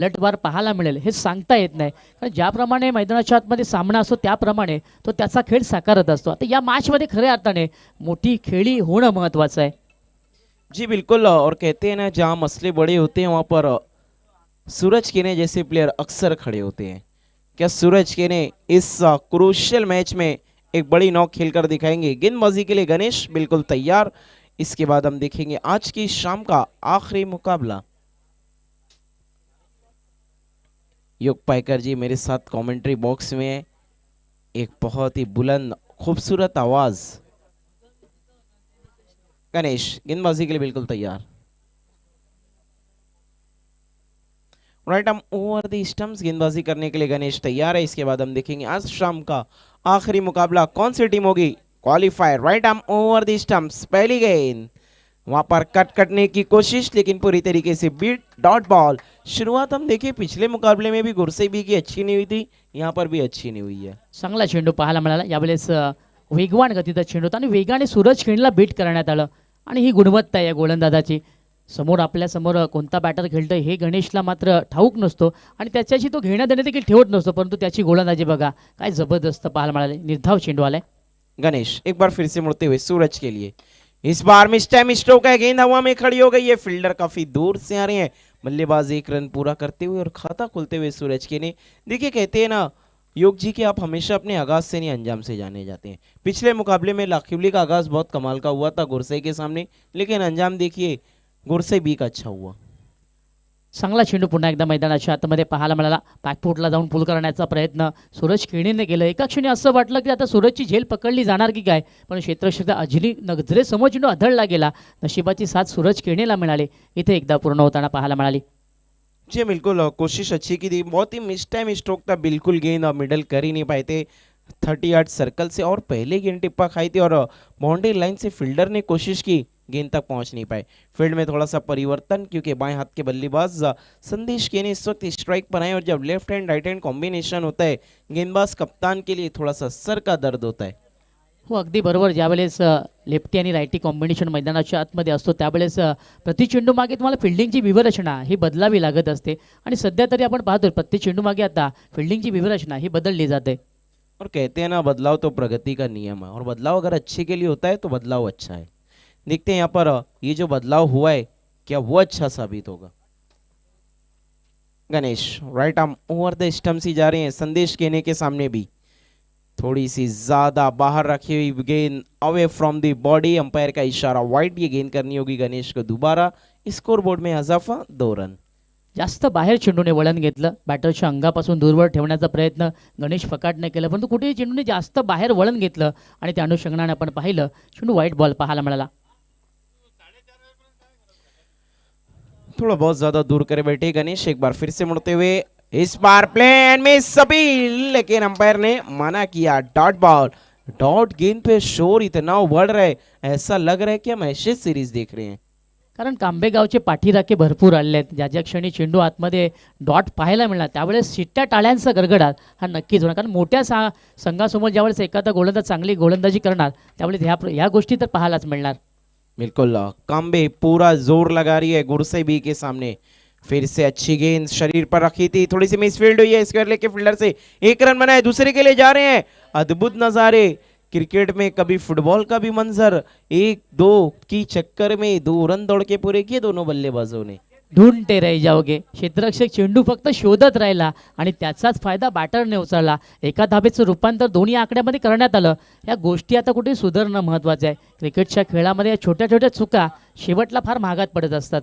उलटवार पाहायला मिळेल हे सांगता येत नाही, कारण ज्याप्रमाणे मैदानाच्या आतमध्ये सामना असतो त्याप्रमाणे तो त्याचा खेळ साकारत असतो. आता या मॅचमध्ये खऱ्या अर्थाने मोठी खेळी होणं महत्त्वाचं आहे. जी बिल्कुल, और कहते हैं ना जहाँ मसले बड़े होते हैं वहाँ पर सूरज केने जैसे प्लेयर अक्सर खड़े होते हैं। क्या सूरज केने इस क्रूशियल मैच में एक बड़ी नॉक खेलकर दिखाएंगे? गेंदबाजी के लिए गणेश बिल्कुल तैयार। इसके बाद हम देखेंगे आज की शाम का आखिरी मुकाबला। योग पाइकर जी मेरे साथ कमेंट्री बॉक्स में है। एक बहुत ही बुलंद खूबसूरत आवाज। गणेश गेंदबाजी के लिए बिल्कुल तैयार। Right arm over the stumps, गेंदबाजी करने के लिए गणेश तैयार है। इसके बाद हम देखेंगे आज शाम का आखिरी मुकाबला कौन सी टीम होगी। Qualifier, right arm over the stumps, पहली गेंद वहां पर कट करने की कोशिश लेकिन पूरी तरीके से बीट, डॉट बॉल। शुरुआत हम देखिए पिछले मुकाबले में भी गुरसेबी की अच्छी नहीं हुई थी, यहाँ पर भी अच्छी नहीं हुई है। चांगला चेंडू पाहायला मिळाला यावेळेस, वेगवान गतीचा चेंडू होता आणि वेगाने सूरज खेळला बीट करण्यात आलं आणि ही गुणवत्ता आहे या गोलंदाजाची. समोर आपल्या समोर कोणता बॅटर खेळतोय हे गणेशला मात्र ठाऊक नसतो आणि त्याच्याशी तो घेणं देणं देखील ठेवत नसतो, परंतु त्याची गोलंदाजी बघा काय जबरदस्त पाहायला मिळाले. निर्धाव चेंडू आलाय. गणेश एक बार फिर से मुड़ते हुए सूरज के लिए, इस बार मिस्टर स्ट्रोक है, गेंद हवा में खड़ी हो गई है, फील्डर काफी दूर से आ रहे हैं। बल्लेबाज एक रन पूरा करते हुए और खाता खुलते हुए सूरज के ने। देखिए कहते हैं ना योग जी कि आप हमेशा अपने आगाज से नहीं अंजाम से जाने जाते हैं। पिछले मुकाबले में लाखिवली का आगाज बहुत कमाल का हुआ था गुरसई के सामने, लेकिन अंजाम देखिए गुरसई बी का अच्छा हुआ। चांगला चेंडू पुन्हा एकदा मैदानाच्या आतमध्ये पाहायला मिळाला. बॅकफुटला जाऊन पुल करण्याचा प्रयत्न सूरज खेळीने केलं. एका क्षणी असं वाटलं की आता सूरजची झेल पकडली जाणार की काय, पण क्षेत्ररक्षक अजनी नजरेसमोर चेंडू आदळला गेला. नशिबाची साथ सूरज खेळीला मिळाली. इथे एकदा पूर्ण होताना पाहायला मिळाली. जी बिल्कुल, कोशिश अच्छी की थी, बहुत ही मिस टाइम स्ट्रोक था, बिल्कुल गेंद मिडल कर ही नहीं पाए थे 30 यार्ड सर्कल से, और पहले गेंद टिप्पा खाई थी और बाउंड्री लाइन से फील्डर ने कोशिश की, गेंद तक पहुंच नहीं पाए। फील्ड में थोड़ा सा परिवर्तन, क्योंकि बाएं हाथ के बल्लेबाज संदेश के ने इस वक्त स्ट्राइक पर आए, और जब left hand right hand combination होता है गेंदबाज कप्तान के लिए थोड़ा सा सर का दर्द होता है। हो अगदी बरोबर. ज्यावेळेस लेफ्टी आणि रायटी कॉम्बिनेशन मैदानाच्या आतमध्ये असतो त्यावेळेस प्रति चेंडू मागे तुम्हाला फिल्डिंगची व्यूहरचना ही बदलावी लागत असते आणि सध्या तरी आपण पाहतोय प्रति चेंडू मागे आता फिल्डिंगची व्यूहरचना ही बदलली जाते. और कहते हैं ना बदलाव तो प्रगति का नियम है, और बदलाव अगर अच्छे के लिए होता है तो बदलाव अच्छा है। देखते हैं यहाँ पर ये जो बदलाव हुआ है क्या वो अच्छा साबित होगा। Ganesh right arm over the stumps ही जा रहे हैं, संदेश केने के सामने भी थोड़ी सी ज्यादा बाहर रखी हुई गेंद away from the body, umpire का इशारा वाइड, ये गेंद करनी होगी गणेश को दोबारा। स्कोर बोर्ड में इजाफा 2 रन। जास्त बाहेर चेंडूने वळण घेतलं. बॅटरच्या अंगापासून दूरवर ठेवण्याचा प्रयत्न गणेश फकाटने केला, परंतु कुठेही चेंडूने जास्त बाहेर वळण घेतलं आणि त्या अनुषंगाने आपण पाहिलं चेंडू वाईट बॉल पाहायला मिळाला. थोड़ा बहुत ज्यादा दूर करे बैठे गणेश, एक बार फिर से मुड़ते हुए, इस बार प्लेन में सभी, लेकिन अंपायर ने मना किया, डॉट बॉल। डॉट गेंद पे शोर इतना बढ़ रहा है, ऐसा लग रहा है कि हम एशेज सीरीज देख रहे हैं, कारण कांबेगावचे पाठीराखे भरपूर आलेले आहेत. ज्या ज्या क्षणी चेंडू आतमध्ये डॉट पाहायला मिळणार त्यावेळेस शिट्ट्या टाळ्यांचा गडगडाट हा नक्कीच होणार, कारण मोठ्या संघासमोर ज्यावेळेस एखादा गोलंदाज चांगली गोलंदाजी करणार त्यावेळेस ह्या गोष्टी तर पाहायलाच मिळणार. बिल्कुल कांबे पूरा जोर लगा रही है गुरसई बी के सामने। फिर से अच्छी गेंद शरीर पर रखी थी, थोड़ी सी मिसफील्ड हुई है, स्क्वायर लेके फील्डर से 1 रन बनाए, दूसरे के लिए जा रहे हैं। अद्भुत नजारे क्रिकेट में, कभी फुटबॉल का भी मंजर, 1-2 की चक्कर में 2 रन दौड़ के पूरे किए दोनों बल्लेबाजों ने। ढूंढते रह जाओगे, क्षेत्ररक्षक चेंडू फक्त शोधत राहिला आणि त्याचाच फायदा बॅटरने उचलला. एका धाबेचं रूपांतर दोन्ही आकड्यामध्ये करण्यात आलं. या गोष्टी आता कुठे सुधारणं महत्त्वाचं आहे. क्रिकेटच्या खेळामध्ये या छोट्या छोट्या चुका शेवटला फार महागात पडत असतात.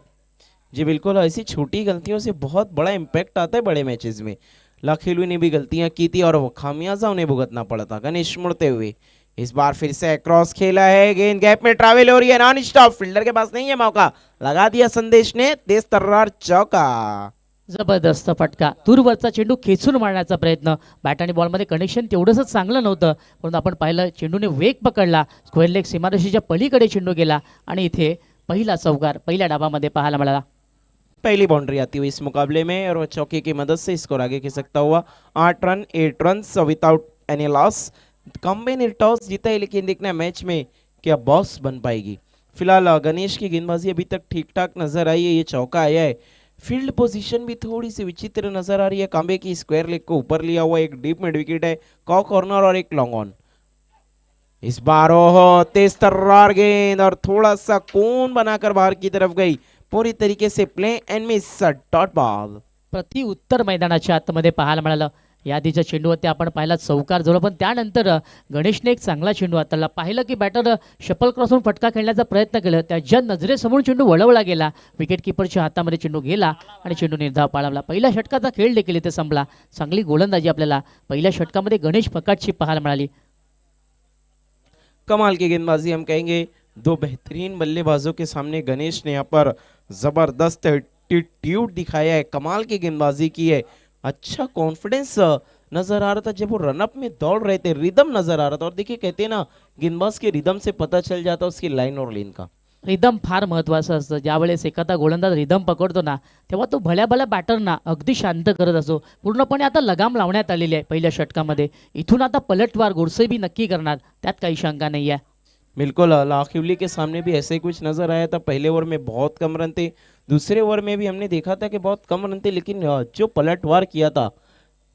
जी बिल्कुल, ऐसी छोटी गलतियों से बहुत बड़ा इम्पैक्ट आता है बड़े मैचेस में। लाखिलू ने भी गलतियां की थी और वो खामियाजा उन्हें भुगतना पड़ा था। गणेश मुड़ते हुए, इस बार फिर से क्रॉस खेला है, गेंद गैप में ट्रैवल हो रही है, नॉन स्टॉप, फील्डर के पास नहीं है मौका, लगा दिया संदेश ने, तेज तर्रार चौका। जबरदस्त फटका, दूरवरचा चेंडू खेचून मारण्याचा प्रयत्न. बॅट आणि बॉलमध्ये कनेक्शन तेवढंच चांगलं नव्हतं, परंतु आपण पाहिलं चेंडूने वेग पकडला, स्क्वेअर लेग सीमारेषेच्या पलीकडे चेंडू गेला आणि इथे पहिला चौकार पहिल्या डावामध्ये पाहायला मिळाला. पहली बाउंड्री आती हुई इस मुकाबले में, और वह चौके की मदद से स्कोर आगे खिसकता हुआ 8 run 8 run without any loss. Kambe ने टॉस जीता है, लेकिन देखना मैच में क्या बॉस बन पाएगी। फिलहाल गणेश की गेंदबाजी अभी तक ठीक ठाक नजर आई है, ये चौका आया है, फील्ड पोजीशन भी थोड़ी सी विचित्र नजर आ रही है। कांबे की स्क्वायर लेग को ऊपर लिया हुआ, एक डीप मिड विकेट है, कॉ कॉर्नर और एक लॉन्ग ऑन। इस बार ओहो तेज तर्रार गेंद और थोड़ा सा कोन बनाकर बाहर की तरफ गई, पूरी तरीके से play and miss dot ball. प्रति उत्तर मैदानाच्या आतमध्ये पाहायला मिळालं। या आधीच्या चेंडूवरती आपण पाहिला चौकार जोडला, पण त्यानंतर गणेशने एक चांगला चेंडू हाताळला। पाहिलं की बॅटर शपल क्रॉसहून फटका खेळण्याचा प्रयत्न केला, त्याच्या नजरेसमोर चेंडू वळवला गेला, विकेट किपरच्या हातामध्ये चेंडू गेला आणि चेंडू निर्धाव पाळवला। पहिल्या षटकाचा खेळ देखील इथे संपला। चांगली गोलंदाजी आपल्याला पहिल्या षटकामध्ये गणेश फकाटची पाहायला मिळाली। कमाल की गेंदबाजी हम कहेंगे, दो बेहतरीन बल्लेबाजों के सामने गणेश ने यहाँ पर जबरदस्त एटीट्यूड दिखाया है, कमाल की गेंदबाजी की है, अच्छा कॉन्फिडेंस नजर आ रहा था जब वो रनअप में दौड़ रहे थे, रिदम नजर आ रहा था। और देखिए कहते हैं ना, गेंदबाज के रिदम से पता चल जाता है उसकी लाइन और लेन का। रिदम फार महत्त्वाचं असतं। ज्यावेळेस एखादा गोलंदाज रिदम पकडतो ना, तेव्हा तो भल्या भल्या बॅटरना अगदी शांत करत असतो। पूर्णपणे आता लगाम लावण्यात आलेली आहे पहिल्या षटकामध्ये। इथून आता पलटवार गोडसे भी नक्की करणार, त्यात काही शंका नाही आहे। बिल्कुल लाखिवली के सामने भी ऐसे ही कुछ नजर आया था। पहले ओवर में बहुत कम रन थे, दूसरे ओवर में भी हमने देखा था कि बहुत कम रन थे, लेकिन जो पलटवार किया था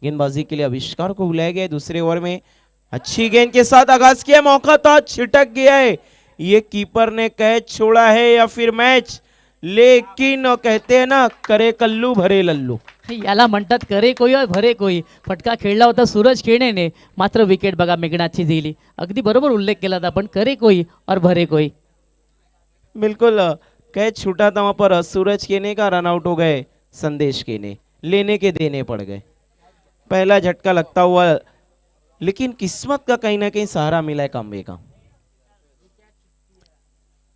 गेंदबाजी के लिए आविष्कार को बुलाया गया है। दूसरे ओवर में अच्छी गेंद के साथ आगाज किया, मौका था, छिटक गया है, ये कीपर ने कैच छोड़ा है या फिर मैच, लेकिन कहते हैं ना, करे कल्लू भरे लल्लू। याला म्हणतात करे कोई और भरे कोई। फटका खेळला होता सूरज खेळेने, मात्र विकेट बघा मेघनाथची दिली। अगदी बरोबर उल्लेख केला था, पण करे कोई और भरे कोई। बिल्कुल कैच छूटा था वहां पर, सूरज केने का रन आउट हो गए, संदेश केने लेने के देने पड़ गए। पहला झटका लगता हुआ, लेकिन किस्मत का कहीं ना कहीं सहारा मिला है कांबे का।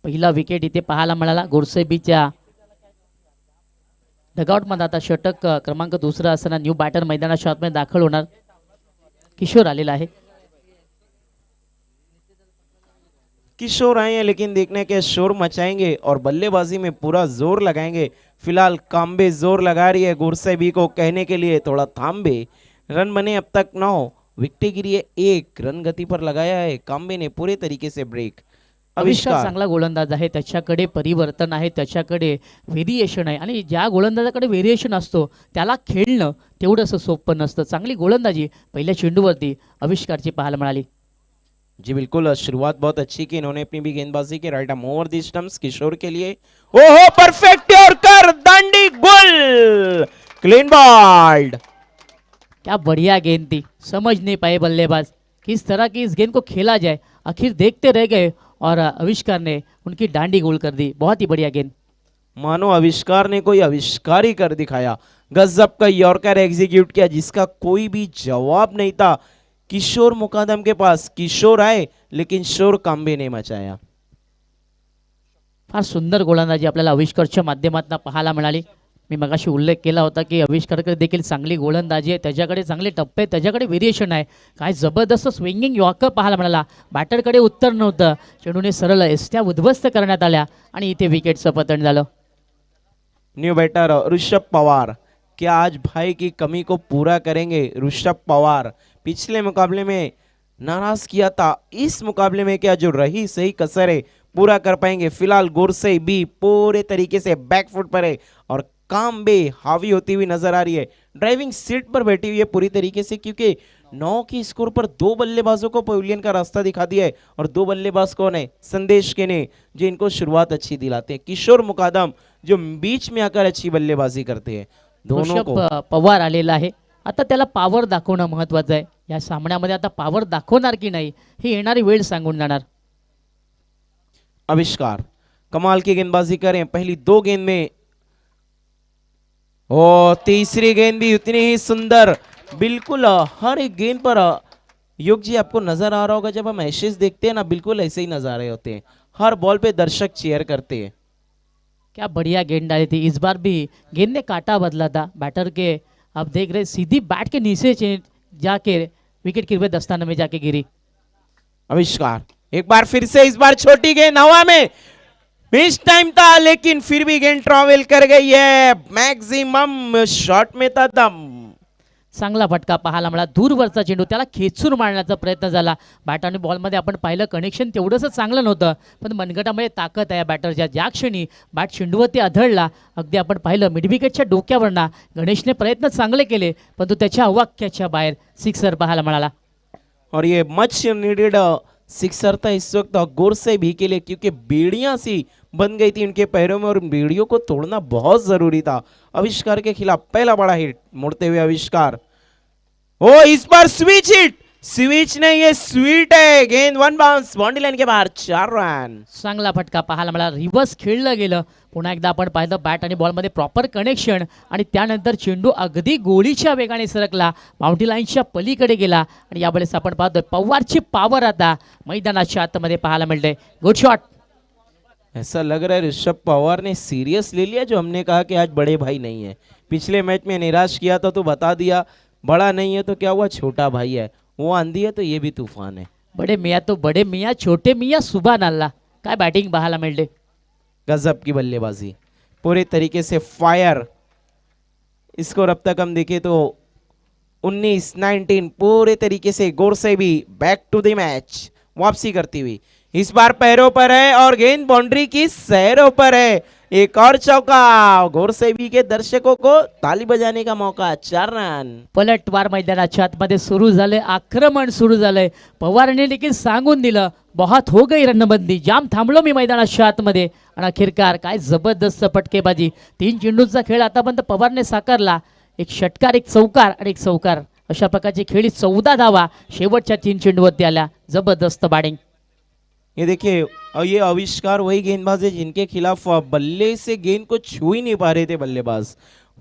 पहिला विकेट इथे पाहायला मिळाला गोडसे बीच्या डगआउटमध्ये। आता षटक क्रमांक दुसरा असताना न्यू बॅटर मैदानाच्या आतमध्ये दाखल होणार। किशोर आलेला आहे। किशोर आए हैं, लेकिन देखने के शोर मचाएंगे और बल्लेबाजी में पूरा जोर लगाएंगे। फिलहाल कांबे जोर लगा रही है गुरसे बी को कहने के लिए थोड़ा थांबे। रन बने अब तक 9, विकेट गिरी है 1, रन गति पर लगाया है कांबे ने पूरे तरीके से ब्रेक। आविष्कार आविष्कार चांगला गोलंदाज आहे, त्याच्याकडे परिवर्तन आहे, त्याच्याकडे व्हेरिएशन आहे, आणि ज्या गोलंदाजाकडे व्हेरिएशन असतो त्याला खेळणं तेवढंसं सोपं नसतं। चांगली गोलंदाजी पहिल्या चेंडूवरती आविष्कारची पाहायला मिळाली। जी बिल्कुल, शुरुआत बहुत अच्छी की इन्होंने अपनी भी गेंदबाजी की। Right arm over the stumps Kishore के लिए, ओहो परफेक्ट और कर दांडी गोल, क्लीन बॉल्ड। क्या बढ़िया गेंद थी। समझ नहीं पाए बल्लेबाज किस तरह की इस गेंद को खेला जाए, आखिर देखते रह गए और आविष्कार ने उनकी डांडी गोल कर दी। बहुत ही बढ़िया गेंद। मानो आविष्कार ने कोई आविष्कार ही कर दिखाया, गजब का यॉर्कर एग्जीक्यूट किया जिसका कोई भी जवाब नहीं था किशोर मुकादम के पास। किशोर आए लेकिन शोर कांबे ने मचाया। फार सुंदर गोलंदाजी आपल्याला आविष्कारच्या माध्यमातून पाहायला मिळाली। मी मगाशी उल्लेख केला होता की आविष्कारकडे देखील चांगली गोलंदाजी आहे, त्याच्याकडे चांगले टप्पे, त्याच्याकडे व्हेरिएशन आहे। काय जबरदस्त स्विंगिंग यॉर्कर पाहायला मिळाला। बॅटरकडे उत्तर नव्हतं, चेंडूने सरळ एस्ट्या उद्ध्वस्त करण्यात आल्या आणि इथे विकेटचं पतन झालं। न्यू बैटर ऋषभ पवार, क्या आज भाई की कमी को पूरा करेंगे ऋषभ पवार? पिछले मुकाबले में नाराज किया था, इस मुकाबले में क्या जो रही सही कसर है पूरा कर पाएंगे? फिलहाल गुरसे भी पूरे तरीके से बैकफुट पर है और कांबे हावी होती हुई नजर आ रही है, ड्राइविंग सीट पर बैठी हुई है पूरी तरीके से, क्योंकि 9 की स्कोर पर 2 बल्लेबाजों को पवेलियन का रास्ता दिखा दिया है। और 2 बल्लेबाज कौन है? संदेश के ने, जो इनको शुरुआत अच्छी दिलाते हैं, किशोर मुकादम जो बीच में आकर अच्छी बल्लेबाजी करते हैं। दोनों ऋषभ को पवार आलेला आहे। आता त्याला पावर दाखवणं महत्त्वाचं आहे। या सामन्यामध्ये आता पावर दाखवणार की नाही ही येणारी वेळ सांगून जाणार। आविष्कार कमाल की गेंदबाजी करें, पहली 2 गेंद में, ओ तीसरी गेंद भी उतनी ही सुंदर। बिल्कुल हर एक गेंद पर योग जी आपको नजर आ रहा होगा, जब हम एशेज देखते हैं ना, बिल्कुल ऐसे ही नजारे होते हैं, हर बॉल पे दर्शक चीयर करते हैं। क्या बढ़िया गेंद डाली थी। इस बार भी गेंद ने काटा बदला था। बैटर के आप देख रहे सीधी बैट के नीचे जाके विकेट कीपर दस्ताने में जाके गिरी। आविष्कार एक बार फिर से, इस बार छोटी गेंद हवा में, मिस टाइम था लेकिन फिर भी गेंद ट्रैवल कर गई है, मैक्सिमम शॉट में था दम। चांगला फटका पाहायला मिळाला. दूरवरचा चेंडू त्याला खेचून मारण्याचा प्रयत्न झाला. बॅट आणि बॉलमध्ये आपण पाहिलं कनेक्शन तेवढंसं चांगलं नव्हतं, पण मनगटामध्ये ताकद आहे बॅटरच्या. ज्या क्षणी बॅट चेंडूवरती आदळला, अगदी आपण पाहिलं मिडविकेटच्या डोक्यावरना गणेशने प्रयत्न चांगले केले, परंतु त्याच्या अवाक्याच्या बाहेर सिक्सर पाहायला मिळाला. और ये मच नीडेड सिक्सर था इस वक्त गौर से भी के लिए, क्योंकि बेड़ियां सी बन गई थी उनके पैरों में और बेड़ियों को तोड़ना बहुत जरूरी था. आविष्कार के खिलाफ पहला बड़ा हिट मुड़ते हुए आविष्कार. ओ इस बार स्विच हिट, स्विच नहीं ये स्वीट है. गेंद वन बाउंस बाउंड्री लाइन के बाहर, 4 रन. चांगला फटका पाहायला मिळाला. रिव्हर्स खेळलं गेलं. पुन्हा एकदा आपण पाहिलं बॅट आणि बॉलमध्ये प्रॉपर कनेक्शन आणि त्यानंतर चेंडू अगदी गोळीच्या वेगाने सरकला, बाउंड्री लाईनच्या पलीकडे गेला आणि यावेळेस आपण पाहतोय पवारची पॉवर आता मैदानाच्या आतमध्ये पाहायला मिळते. Good shot. ऐसा लग रहा है ऋषभ पवार ने सीरियस ले लिया जो हमने कहा कि आज बड़े भाई नहीं है. पिछले मैच में निराश किया था तो बता दिया बड़ा नहीं है तो क्या हुआ, छोटा भाई है. वो आंधी है तो ये भी तूफान है. बडे मियाँ तो बडे मियाँ, छोटे मियाँ सुभान अल्लाह. काय बॅटिंग पाहायला मिळते. गजब की बल्लेबाजी, पूरे तरीके से फायर. स्कोर अब तक हम देखें तो 19-19 पूरे तरीके से गौर से भी बैक टू द मैच वापसी करती हुई. इस बार पैरों पर है और गेंद बाउंड्री की सैरों पर है. एक और चौका, गौर से भी के दर्शकों को ताली बजाने का मौका. 4 रन. पलटवार मैदानाच्या आतमध्ये सुरू झाले, आक्रमण सुरू झालंय. पवारने देखील सांगून दिलं बहुत हो गई रनबंदी, जाम थांबलो मी मैदानाच्या आतमध्ये. आणि अखेरकार काय जबरदस्त फटकेबाजी. 3 चेंडूंचा खेळ आतापर्यंत पवारने साकारला. एक षटकार, एक चौकार आणि एक चौकार, अशा प्रकारची खेळी 14 धावा शेवटच्या 3 चेंडूवरती आल्या. जबरदस्त बॅटिंग. ये देखिए ये आविष्कार वही गेंदबाज है जिनके खिलाफ बल्ले से गेंद को छू ही नहीं पा रहे थे बल्लेबाज.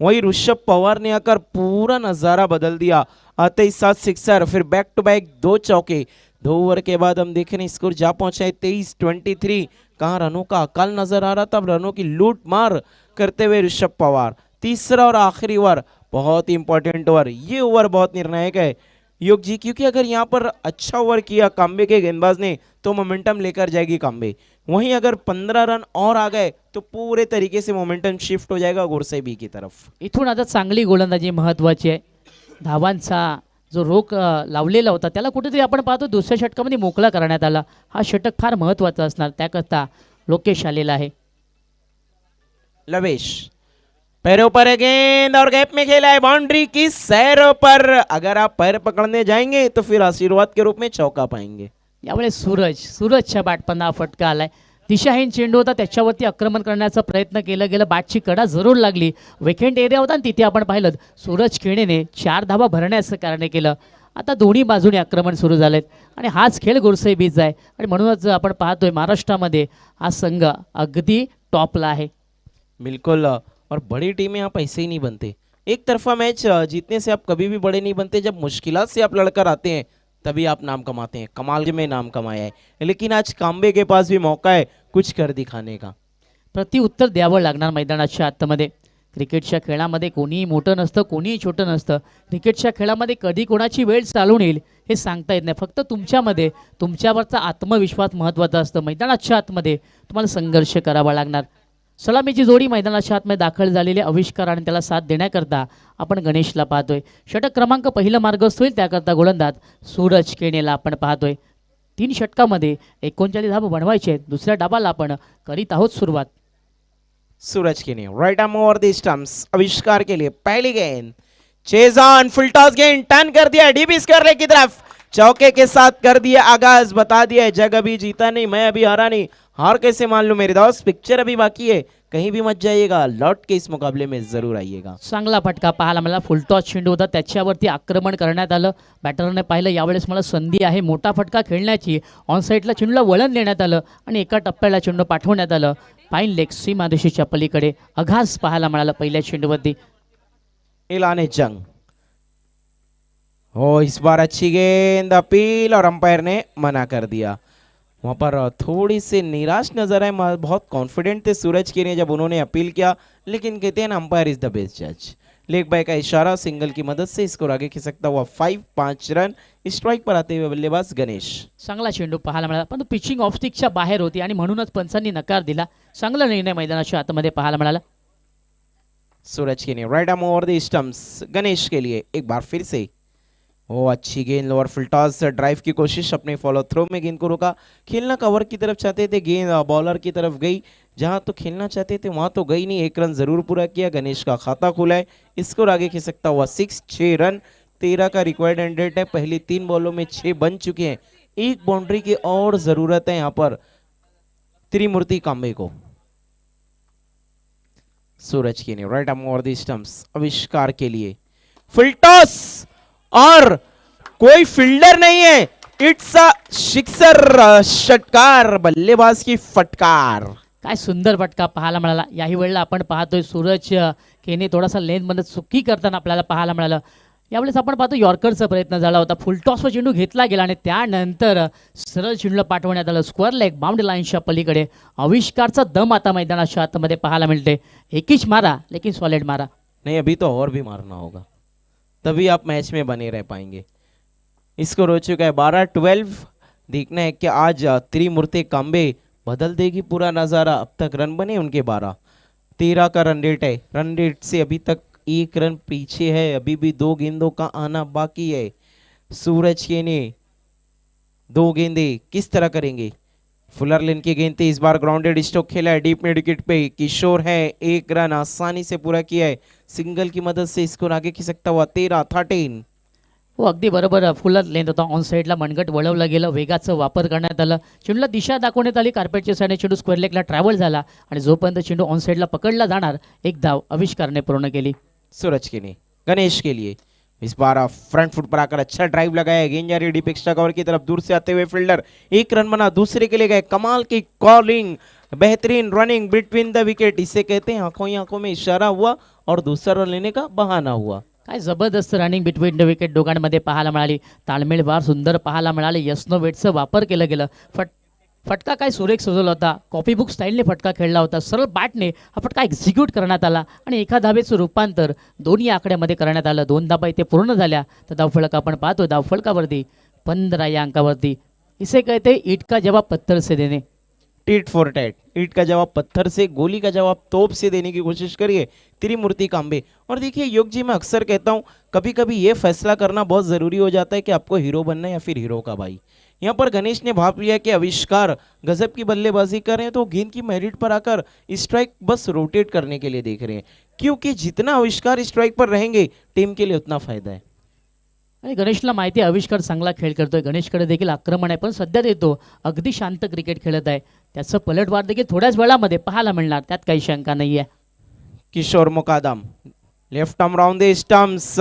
वही ऋषभ पवार ने आकर पूरा नज़ारा बदल दिया. आते ही 7 सिक्सर, फिर बैक टू बैक 2 चौके. 2 ओवर के बाद हम देख रहे हैं स्कोर जा पहुंचा है 23-23. कहाँ रनों का अकाल नजर आ रहा था, अब रनों की लूट मार करते हुए ऋषभ पवार. तीसरा और आखिरी ओवर बहुत ही इंपॉर्टेंट ओवर. ये ओवर बहुत निर्णायक है योग जी, क्योंकि अगर यहाँ पर अच्छा ओवर किया काम्बे के गेंदबाज ने तो मोमेंटम लेकर जाएगी काम्बे. वहीं अगर 15 रन और आ गए तो पूरे तरीके से मोमेंटम शिफ्ट हो जाएगा गोरसेबी की तरफ. इथून आता चांगली गोलंदाजी महत्त्वाची आहे. धावांचा जो रोख लावलेला होता त्याला कुठेतरी आपण पाहतो दुसऱ्या षटकामध्ये मोकळा करण्यात आला. हा षटक फार महत्त्वाचा असणार, त्याकरता लोकेश आलेला आहे. लवेश पैरों पर है गेंद और गैप में खेला है, बाउंड्री की सैरों पर. अगर आप पैर पकड़ने जाएंगे तो फिर आशीर्वाद के रूप में चौका पाएंगे. यावेळेस सूरजच्या बॅटपंना हा फटका आलाय. दिशाहीन चेंडू होता, त्याच्यावरती आक्रमण करण्याचा प्रयत्न केला गेला. बॅटची कडा जरूर लागली. वेकेंट एरिया होता आणि तिथे आपण पाहिलं सूरज खेळेने 4 धावा भरण्याचं कारण केलं. आता दोन्ही बाजूने आक्रमण सुरू झालेत आणि हाच खेळ गोरसेबीचा आहे आणि म्हणूनच आपण पाहतोय महाराष्ट्रामध्ये हा संघ अगदी टॉपला आहे. बिल्कुल. और बड़ी टीमें आप ऐसे ही नहीं बनते. एक तरफा मैच जीतने से आप कभी भी बड़े नहीं बनते. जब मुश्किलात से आप लड़कर आते हैं तभी आप नाम कमाते हैं. कमाल में नाम कमाया है, लेकिन आज कांबे के पास भी मौका है कुछ कर दिखाने का. प्रत्युत्तर द्यावं लागणार मैदानाच्या आतमध्ये. क्रिकेटच्या खेळामध्ये कोणीही मोठं नसतं, कोणीही छोटं नसतं. क्रिकेटच्या खेळामध्ये कधी कोणाची वेळ चालून येईल हे सांगता येत नाही. फक्त तुमच्यामध्ये तुमच्यावरचा आत्मविश्वास महत्त्वाचा असतं. मैदानाच्या आतमध्ये तुम्हाला संघर्ष करावा लागणार. सलामीची जोडी मैदानाच्या आतमध्ये दाखल झालेली आविष्कार आणि त्याला साथ देण्याकरता आपण गणेशला पाहतोय. षटक क्रमांक पहिला मार्गस्थ होईल त्याकरता गोलंदाज सूरज केनेला आपण पाहतोय. 3 षटकामध्ये 39 धावा बनवायचे आहेत. दुसऱ्या डाबाला आपण करीत आहोत सुरुवात. सूरज के ने right arm over the stumps. आविष्कार के लिए पहली गेंद, चेज ऑन, फुल टॉस गेंद, टर्न कर दिया डीप स्क्वायर की तरफ. चौके के साथ कर दिया आगाज. बता दिया जग अभी जीता नहीं, मैं अभी हारा नहीं. हार कैसे मान लूं मेरे दोस्त, पिक्चर अभी बाकी है, कहीं भी मत जाइएगा, लौट के इस मुकाबले में जरूर आइएगा. चांगला फटका पाहायला मला. फुलटॉस चेंडू होता, त्याच्यावरती आक्रमण करण्यात आलं. बॅटरने पाहिलं यावेळेस मला संधी आहे मोठा फटका खेळण्याची. ऑन साईडला चेंडूला वळण देण्यात आलं आणि एका टप्प्याला चेंडू पाठवण्यात आलं. पाईन लेग सीमारेषेच्या पलीकडे आघास पाहायला मिळाला पहिल्या चेंडूवरती. एलाने जंग. हो इस बार अच्छी गेंद, अपील और अंपायर ने मना कर दिया. वहाँ पर थोड़ी से निराश नजर आए. बहुत कॉन्फिडेंट थे सूरज के ने जब उन्होंने अपील किया, लेकिन कहते हैं ना अंपायर इज द बेस्ट जज. लेग बाय का इशारा, सिंगल की मदद से स्कोर आगे खिसकता हुआ 5 रन. स्ट्राइक पर आते हुए बल्लेबाज गणेश. चांगला चेंडू पाहायला मिळाला, पण पिचिंग ऑफ स्टिकच्या बाहेर होती आणि म्हणूनच पंचांनी नकार दिला. चांगला निर्णय मैदानाच्या आतमध्ये पाहायला मिळाला. सूरज के लिए right arm over the stumps, Ganesh के लिए एक बार फिर से। ओ अच्छी गेंद, लोअर फुल टॉस ड्राइव की कोशिश, अपने फॉलो थ्रो में गेंद को रोका। खेलना कवर की तरफ चाहते थे, गेंद बॉलर की तरफ गई, जहां तो खेलना चाहते थे वहां तो गई नहीं। एक रन जरूर पूरा किया, गणेश का खाता खुला है, स्कोर आगे खिसकता सकता हुआ 6, 6 रन 13 का रिक्वायर्ड एंड रेट है। पहली 3 बॉलों में 6 बन चुके हैं, एक बाउंड्री की और जरूरत है यहाँ पर त्रिमूर्ति कांबे को। सूरज के लिए right arm over the stumps, आविष्कार के लिए फुल टॉस और कोई फील्डर नहीं है, इट्स अ सिक्सर, षटकार, बल्लेबाज की फटकार। काय सुंदर फटका पाहायला मिळाला। याही वेळेला आपण पाहतोय सूरज केने थोडासा लेनमध्ये चुकी करताना आपल्याला पाहायला मिळालं। यावेळेस आपण पाहतो यॉर्करचा प्रयत्न झाला होता, फुल टॉसवर चेंडू घेतला गेला आणि त्यानंतर सरळ चेंडूला पाठवण्यात आलं स्क्वेअर लेग बाउंड्री लाईनच्या पलीकडे। आविष्कारचा दम आता मैदानाच्या आतमध्ये पाहायला मिळते। एक ही मारा लेकिन सॉलिड मारा। नहीं, अभी तो और भी मारना होगा, तभी आप मैच में बने रह पाएंगे। स्कोर हो चुका है 12-12। देखना है कि आज त्रिमूर्ति कांबे बदल देगी पूरा नज़ारा। अब तक रन बने उनके 12, 13 का रन रेट है। रन रेट से अभी तक 1 रन पीछे है, अभी भी 2 गेंदों का आना बाकी है। सूरज के ने 2 गेंदे किस तरह करेंगे? फुलर लेन की गेंद थी, इस बार ग्राउंडेड स्ट्रोक खेला है डीप मिड विकेट पे। किशोर है, 1 रन आसानी से पूरा किया है, सिंगल की मदद से स्कोर आगे खिसकता हुआ 13-13। हो अगदी बरोबर, फुलर लेंथ होता, ऑन साईडला मनगट वळवलं गेलं, वेगाचा वापर करण्यात आला, चेंडूला दिशा दाखवण्यात आली, कार्पेटच्या साईडने चेंडू स्क्वेअर लेगला ट्रॅव्हल झाला आणि जोपर्यंत चेंडू ऑन साईडला पकडला जाणार एक धाव आविष्कारने पूर्ण केली। सूरज के लिए, गणेश के लिए इस बार फ्रंट फुट पर आकर अच्छा ड्राइव लगाया, गेंद जा रही डीप एक्स्ट्रा कवर की तरफ, दूर से आते हुए फील्डर 1 रन बना, दूसरे के लिए गए, कमाल की कॉलिंग, बेहतरीन रनिंग बिटवीन द विकेट, इसे कहते हैं आंखों ही आंखों में इशारा हुआ और दूसरा रन लेने का बहाना हुआ। काय जबरदस्त रनिंग बिटवीन द विकेट दोघांमध्ये पाहायला मिळाली, ताळमेळवार सुंदर पाहायला मिळाले, यस्नो वेटचं वापर केलं गेलं। फटका काय सुरेख सजवला होता, कॉपी बुक स्टाईलने फटका खेळला होता, सरळ बॅटने हा फटका एक्झिक्यूट करण्यात आला आणि एका धावेचं रूपांतर दोन्ही आकड्यामध्ये करण्यात आलं। 2 धाबा इथे पूर्ण झाल्या तर धावफलक आपण पाहतो, धावफलकावरती 15 या अंकावरती। इसे कहते ईट का जवाब पत्थर से देने। टीट फॉर टैट, ईट का जवाब पत्थर से, गोली का जवाब तोप से देने की कोशिश करिए त्रिमूर्ति कांबे। और देखिए योग जी, मैं अक्सर कहता हूँ कभी कभी ये फैसला करना बहुत ज़रूरी हो जाता है कि आपको हीरो बनना है या फिर हीरो का भाई। यहाँ पर गणेश ने भाप लिया कि आविष्कार गजब की बल्लेबाजी कर रहे हैं, तो गेंद की मेरिट पर आकर स्ट्राइक बस रोटेट करने के लिए देख रहे हैं, क्योंकि जितना आविष्कार स्ट्राइक पर रहेंगे टीम के लिए उतना फायदा है। आणि गणेशला माहिती आहे आविष्कार चांगला खेळ करतोय, गणेशकडे देखील आक्रमण आहे, पण सध्या देतो अगदी शांत क्रिकेट खेळत आहे, त्याचं पलटवार देखील थोड्याच वेळामध्ये पाहायला मिळणार, त्यात काही शंका नाही आहे। Kishore Mukadam left arm round the stumps,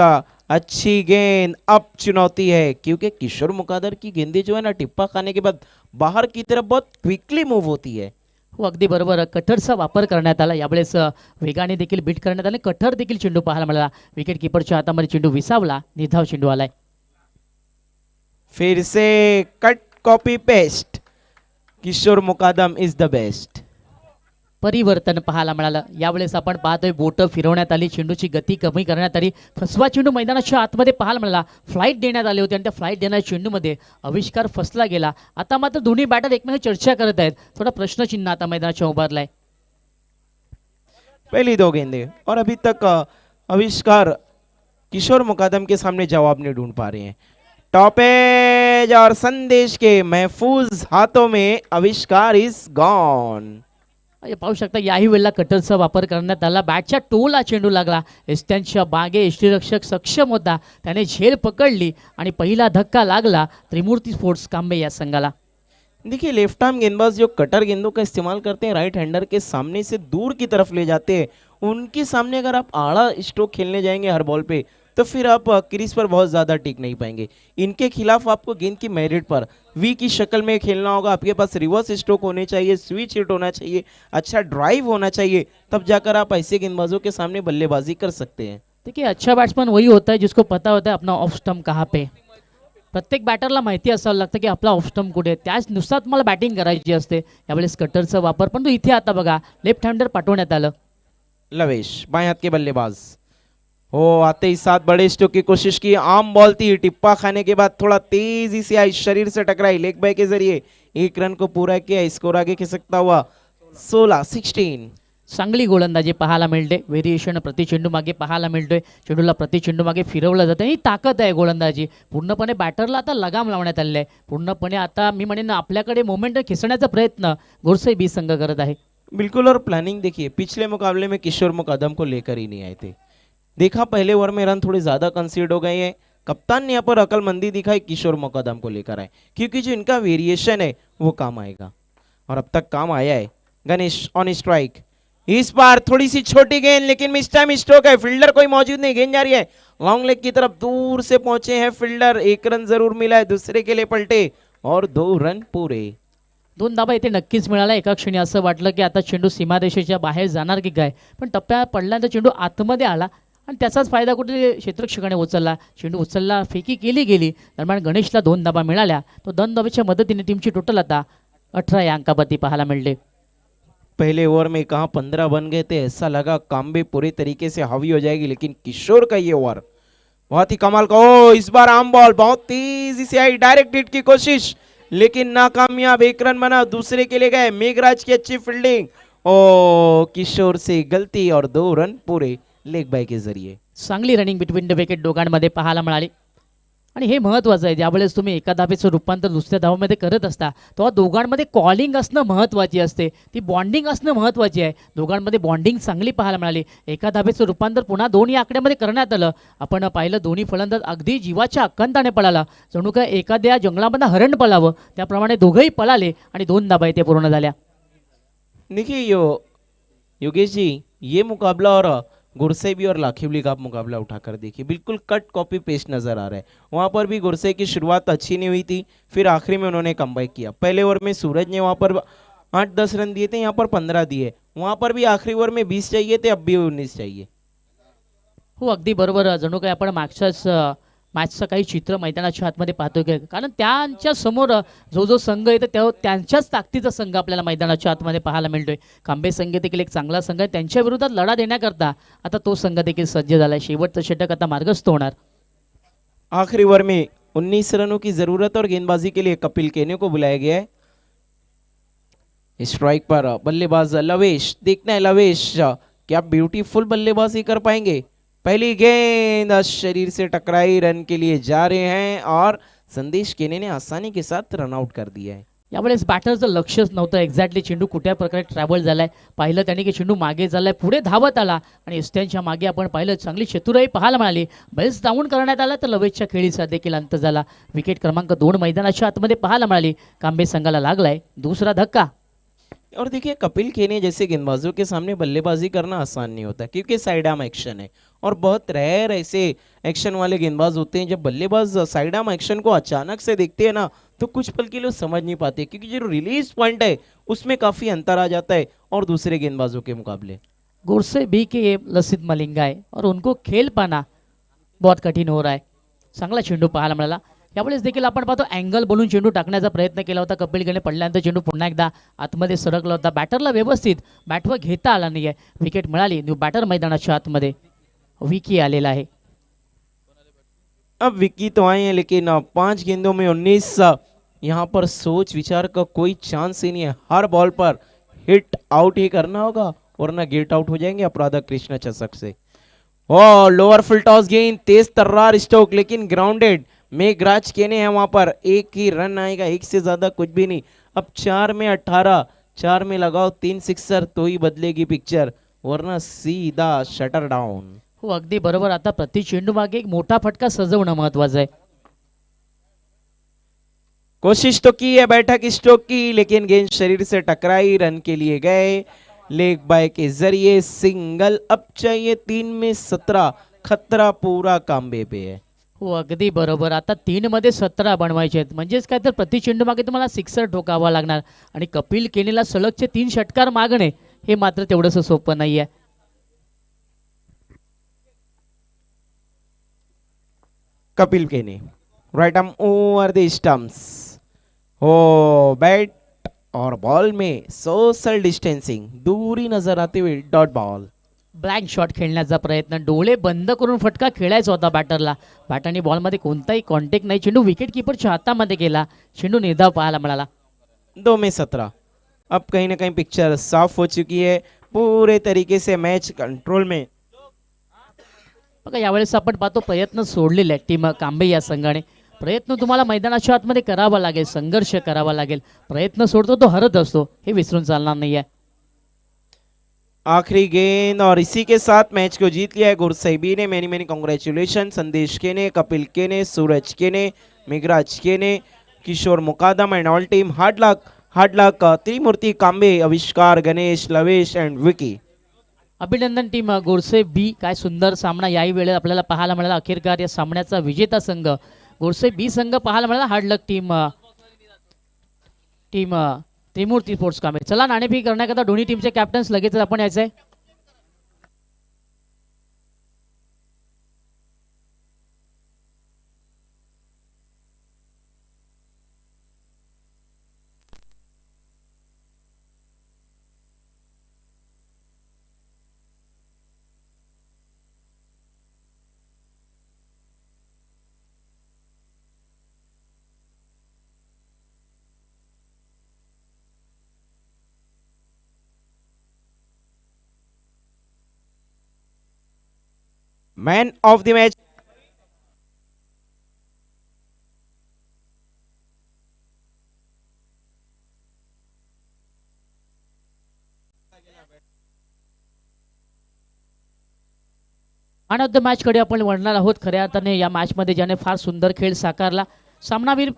अच्छी गेंद, अब चुनौती है क्योंकि किशोर मुकादर की गेंदें जो है ना टिप्पा खाने के बाद बाहर की तरफ बहुत क्विकली मूव होती है। हो अगदी बरोबर, कठरचा वापर करण्यात आला, यावेळेस वेगाने देखील बीट करण्यात आले, कठर देखील चेंडू पाहायला मिळाला, विकेट किपरच्या हातामध्ये चेंडू विसावला, निधाव चेंडू आलाय। फिर से cut copy paste, Kishore Mukadam is the best. परिवर्तन पाहायला मिळालं, यावेळेस आपण पाहतोय बोटं फिरवण्यात आली, चेंडूची गती कमी करण्यात आली, फसवा चेंडू मैदानाच्या आतमध्ये पाहायला मिळाला, फ्लाईट देण्यात आली होती आणि त्या फ्लाईट देणाऱ्या चेंडूमध्ये आविष्कार फसला गेला। आता मात्र दोन्ही बॅटर एकमेकांशी चर्चा करत आहेत, थोडा प्रश्नचिन्ह आता मैदानाच्या उभारलाय। पहली 2 गेंदें और अभी तक आविष्कार किशोर मुकादम के सामने जवाब नहीं ढूंढ पा रहे हैं। टॉपेज और संदेश के महफूज हाथों में आविष्कार इज गॉन। हे पाहू शकता, याही वेळेला कटरचा वापर करण्यात आला, बॅटच्या टोला चेंडू लागला, एस्ट्यांच्या बागे यष्टीरक्षक सक्षम होता, त्याने झेल पकडली आणि पहिला धक्का लागला त्रिमूर्ति स्पोर्ट्स कांबे या संघाला। देखिए लेफ्ट आर्म गेंदबाज जो कटर गेंदों का इस्तेमाल करते हैं, राइट हैंडर के सामने से दूर की तरफ ले जाते हैं, उनके सामने अगर आप आड़ा स्ट्रोक खेलने जाएंगे हर बॉल पे तो फिर आप क्रीज पर बहुत ज़्यादा टिक नहीं पाएंगे। इनके खिलाफ आपको गेंद की मेरिट पर वी की शक्ल में खेलना होगा, आपके पास रिवर्स स्ट्रोक होने चाहिए, स्विच हिट होना चाहिए, अच्छा ड्राइव होना चाहिए, तब जाकर आप ऐसे गेंदबाजों के सामने बल्लेबाजी कर सकते हैं। देखिए अच्छा बैट्समैन वही होता है जिसको पता होता है अपना ऑफ स्टंप कहाँ पे। प्रत्येक बॅटरला माहिती असावं लागतं की आपला ऑफ स्टंप कुठे, त्याचनुसार तुम्हाला बॅटिंग करायची असते। यावेळेस कटरचा वापर, पण तो इथे आता बघा लेफ्ट हँडर पाठवण्यात आलं। लवेश बाएं हाथ के बल्लेबाज, हो आते ही साथ बड़े स्ट्रोक की कोशिश की, आम बॉल थी, टिप्पा खाने के बाद थोड़ा तेजी से आई, शरीर से टकराई, लेग बाय के जरिए 1 रन को पूरा किया, स्कोर आगे खिसकता हुआ 16-16। चांगली गोलंदाजी पाहायला मिळते. व्हेरिएशन प्रति चेंडू मागे पाहायला मिळतोय. चेंडूला प्रति चेंडू मागे फिरवलं जातं. ही ताकद आहे गोलंदाजी. पूर्णपणे बॅटरला आता लगाम लावण्यात आलेला आहे. पूर्णपणे आता मी म्हणेन आपल्याकडे मोमेंट खिसण्याचा प्रयत्न गोरसे बी संघ करत आहे. बिल्कुल। और प्लानिंग देखिए, पिछले मुकाबले में किशोर मुकदम को लेकर ही नहीं आए थे। देखा पहले ओवर में रन थोड़े ज़्यादा कंसीड हो गए हैं। कप्तान ने यहाँ पर अकलमंदी दिखाई, किशोर मुकदम को लेकर आए क्योंकि जो इनका वेरिएशन है वो काम आएगा और अब तक काम आया है। गणेश ऑन स्ट्राइक, इस बार थोड़ी सी छोटी गेंद लेकिन मिस टाइम स्ट्रोक है। फील्डर कोई मौजूद नहीं, गेंद जा रही है लॉन्ग लेग की तरफ, दूर से पहुंचे हैं फील्डर। एक रन जरूर मिला है, दूसरे के लिए पलटे और 2 रन पूरे। 2 धाबा इथे नक्कीच मिळाला. एका क्षणी असं वाटलं की आता चेंडू सीमारेषेच्या बाहेर जाणार की काय, पण टप्प्यात पडल्यानंतर चेंडू आतमध्ये आला आणि त्याचाच फायदा कुठे क्षेत्ररक्षकाने उचलला. चेंडू उचलला, फेकी केली गेली. दरम्यान गणेशला 2 धाबा मिळाल्या. तो 2 धाब्याच्या मदतीने टीमची टोटल आता 18 या अंकावरती पाहायला मिळते. पहले ओवर में कहाँ 15 बन गए थे, ऐसा लगा काम्बे पूरे तरीके से हावी हो जाएगी, लेकिन किशोर का ये ओवर बहुत ही कमाल का। ओ इस बार आम बॉल बहुत तेजी से आई, डायरेक्ट हिट की कोशिश लेकिन नाकामयाब। 1 रन बना, दूसरे के लिए गए मेघराज की अच्छी फील्डिंग। ओ किशोर से गलती और 2 रन पूरे लेग बाय के जरिए। चांगली रनिंग बिटवीन द विकेट दोघांमध्ये पाहायला मिळाली आणि हे महत्त्वाचं आहे. ज्यावेळेस तुम्ही एका धावेचं रूपांतर दुसऱ्या धावामध्ये करत असता तेव्हा दोघांमध्ये कॉलिंग असणं महत्त्वाची असते, ती बॉन्डिंग असणं महत्त्वाची आहे. दोघांमध्ये बॉन्डिंग चांगली पाहायला मिळाली. एका धावेचं रूपांतर पुन्हा 2 या आकड्यामध्ये करण्यात आलं. आपण पाहिलं दोन्ही फलंदाज अगदी जीवाच्या अक्कंताने पळाला, जणू काय एखाद्या जंगलामध्ये हरण पळावं त्याप्रमाणे दोघंही पळाले आणि 2 धाबा इथे पूर्ण झाल्या. देखिए योगेश जी, ये मुकाबला और गुरसेबी और लाखिवली का आप मुकाबला उठाकर देखिए, बिल्कुल कट कॉपी पेस्ट नजर आ रहा है। वहाँ पर भी गुरसे की शुरुआत अच्छी नहीं हुई थी, फिर आखिरी में उन्होंने कमबैक किया। पहले ओवर में सूरज ने वहाँ पर 8-10 रन दिए थे, यहाँ पर 15 दिए। वहाँ पर भी आखिरी ओवर में 20 चाहिए थे, अब भी 19 चाहिए। हो अगदी बरोबर. जणू काय आपण मागच्याच मॅचचं काही चित्र मैदानाच्या आतमध्ये पाहतोय की, कारण त्यांच्या समोर जो जो संघ येतो त्या त्यांच्याच ताकदीचा संघ आपल्याला मैदानाच्या आतमध्ये पाहायला मिळतोय. कांबे संघ देखील एक चांगला संघ आहे. त्यांच्या विरोधात लढा देण्याकरता आता तो संघ देखील सज्ज झाला आहे. शेवटचं षटक आता मार्गस्थ होणार. आखिरी ओवर में 19 रनों की जरूरत और गेंदबाजी के लिए कपिल केने को बुलाया गया है। स्ट्राइक पर बल्लेबाज लवेश, देखना है लवेश क्या ब्यूटीफुल बल्लेबाजी कर पाएंगे। पहली गेंद शरीर से टकराई, रन के लिए जा रहे हैं और संदेश केने ने आसानी के साथ रन आउट कर दिया है। यावेळेस बॅटरचं लक्षच नव्हतं एक्झॅक्टली चेंडू कुठल्या प्रकारे ट्रॅव्हल झालाय. पाहिलं त्याने की चेंडू मागे झालाय, पुढे धावत आला आणि त्यांच्या मागे आपण पाहिलं चांगली चतुराई पाहायला मिळाली. बरेच डाऊन करण्यात आला तर लवेशच्या खेळीचा देखील अंत झाला. विकेट क्रमांक 2 मैदानाच्या आतमध्ये पाहायला मिळाली. कांबे संघाला लागलाय दूसरा धक्का. और देखिए कपिल केने जैसे गेंदबाजों के सामने बल्लेबाजी करना आसान नहीं होता क्योंकि साइड आर्म एक्शन है और बहुत रेयर ऐसे एक्शन वाले गेंदबाज होते हैं। जब बल्लेबाज साइड आर्म एक्शन को अचानक से देखते हैं ना तो कुछ पल के लिए समझ नहीं पाते क्योंकि जो रिलीज पॉइंट है उसमें काफ़ी अंतर आ जाता है और दूसरे गेंदबाजों के मुकाबले। गोरसे बी के ये लसित मलिंगा है और उनको खेल पाना बहुत कठीण हो रहा है. चांगला चेंडू पाहायला मिळाला. यावेळेस देखील आपण पाहतो अँगल बोलून चेंडू टाकण्याचा प्रयत्न केला होता. कपिल केने पडल्यानंतर चेंडू पुन्हा एकदा आतमध्ये सरकला होता. बॅटरला व्यवस्थित बॅटवर घेता आला नाही आहे. विकेट मिळाली. न्यू बॅटर मैदानाच्या आतमध्ये विकी आलेला आहे. अब विकी तो आए हैं लेकिन 5 गेंदों में 19, यहाँ पर सोच विचार का कोई चांस ही नहीं है। हर बॉल पर हिट आउट ही करना होगा वरना गेट आउट हो जाएंगे अपराधा कृष्णा चषक से। ओ लोअर फुल टॉस गेंद, तेज तर्रार स्ट्रोक लेकिन ग्राउंडेड। मेघराज केने हैं वहां पर, एक ही रन आएगा, एक से ज्यादा कुछ भी नहीं। अब 4 में 18, 4 में लगाओ 3 सिक्सर तो ही बदलेगी पिक्चर वरना सीधा शटर डाउन। हो अगदी बरोबर. आता प्रति चेंडू मागे एक मोठा फटका सजवणं महत्वाचं आहे. कोशिश तो की है बैठक स्ट्रोक की लेकिन गेंद शरीर से टकराई, रन के लिए गए लेग बाय के जरिए सिंगल। अब चाहिए 3 में 17, खतरा पूरा कांबे पे है। हो अगदी बरोबर. आता 3 मध्ये 17 बनवायचे आहेत म्हणजेच काय तर प्रति चेंडू मागे तुम्हाला सिक्सर ठोकावा लागणार आणि कपिल केनेला सलगचे 3 षटकार मागणे हे मात्र तेवढंसं सोपं नाही आहे. कपिल केने right arm over the stumps. हो बैट और बॉल में सोशल डिस्टेंसिंग, दूरी नजर आते हुए डॉट बॉल। ब्लँक शॉट खेळण्याचा प्रयत्न, डोळे बंद करून फटका खेळायचा होता बॅटरला. बॅटरने बॉलमध्ये कोणताही कॉन्टॅक्ट नाही. चेंडू विकेट किपरच्या हातामध्ये गेला. चेंडू निर्धाव पाहायला मिळाला. 2 में 17। अब कहीं ना कहीं पिक्चर साफ हो चुकी है। पूरे तरीके से मैच कंट्रोल में। बघा यावेळेस आपण पाहतो प्रयत्न सोडलेले आहेत टीम कांबे या संघाने. प्रयत्न तुम्हाला मैदानाच्या आतमध्ये करावा लागेल, संघर्ष करावा लागेल. प्रयत्न सोडतो तो हरत असतो, हे विसरून चालणार नाही आहे. आखिरी गेंद और इसी के साथ मैच को जीत लिया है गुरसैबी ने। मेनी मेनी कांग्रेचुलेशन संदेश के ने, कपिल के ने, सूरज के ने, मेघराज के ने, Kishore Mukadam and all team. Hard luck Trimurti Kambe, Avishkar, Ganesh, लवेश and Vicky. अभिनंदन टीम गोरसे बी. काय सुंदर सामना याही वेळेत आपल्याला पाहायला मिळाला. अखेरकार या सामन्याचा विजेता संघ गोरसे बी संघ पाहायला मिळाला. Hard luck team Trimurti sports Kambe. चला नाणेफेक करण्याकरता दोन्ही टीमचे कॅप्टन्स लगेच आपण यायचंय. Man of the match man of the match कडे आपण वळणार आहोत. खऱ्या अर्थाने या मॅच मध्ये ज्याने फार सुंदर खेळ साकारला, सामनावीर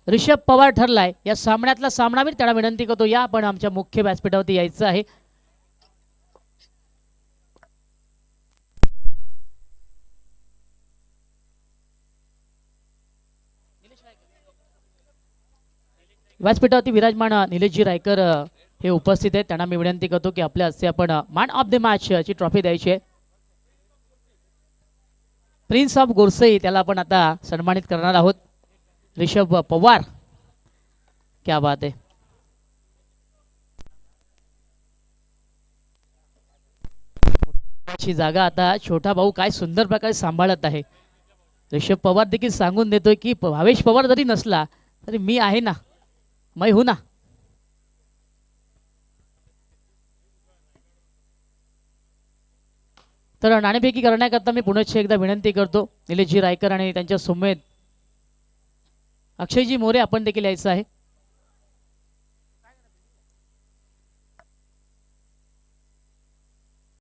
ऋषभ पवार ठरलाय या सामन्यातला सामनावीर. त्याला विनंती करतो या आपण आमच्या मुख्य व्यासपीठावरती यायचं आहे. व्यासपीठावरती विराजमान निलेशजी रायकर हे उपस्थित आहेत. त्यांना मी विनंती करतो की आपल्या हस्ते आपण मॅन ऑफ द मॅच ची ट्रॉफी द्यायची आहे. प्रिन्स ऑफ गोरसई त्याला आपण आता सन्मानित करणार आहोत. ऋषभ पवार, क्या बात आहे. ची जागा आता छोटा भाऊ काय सुंदर प्रकारे सांभाळत आहे. ऋषभ पवार देखील सांगून देतोय की भावेश पवार जरी नसला तरी मी आहे ना, मैं हूं ना. तर नाणेफेकी करण्याकरता मी पुनश्च एकदा विनंती करतो निलेशजी रायकर आणि त्यांच्या सुमेध अक्षयजी मोरे आपण देखील यायचं आहे.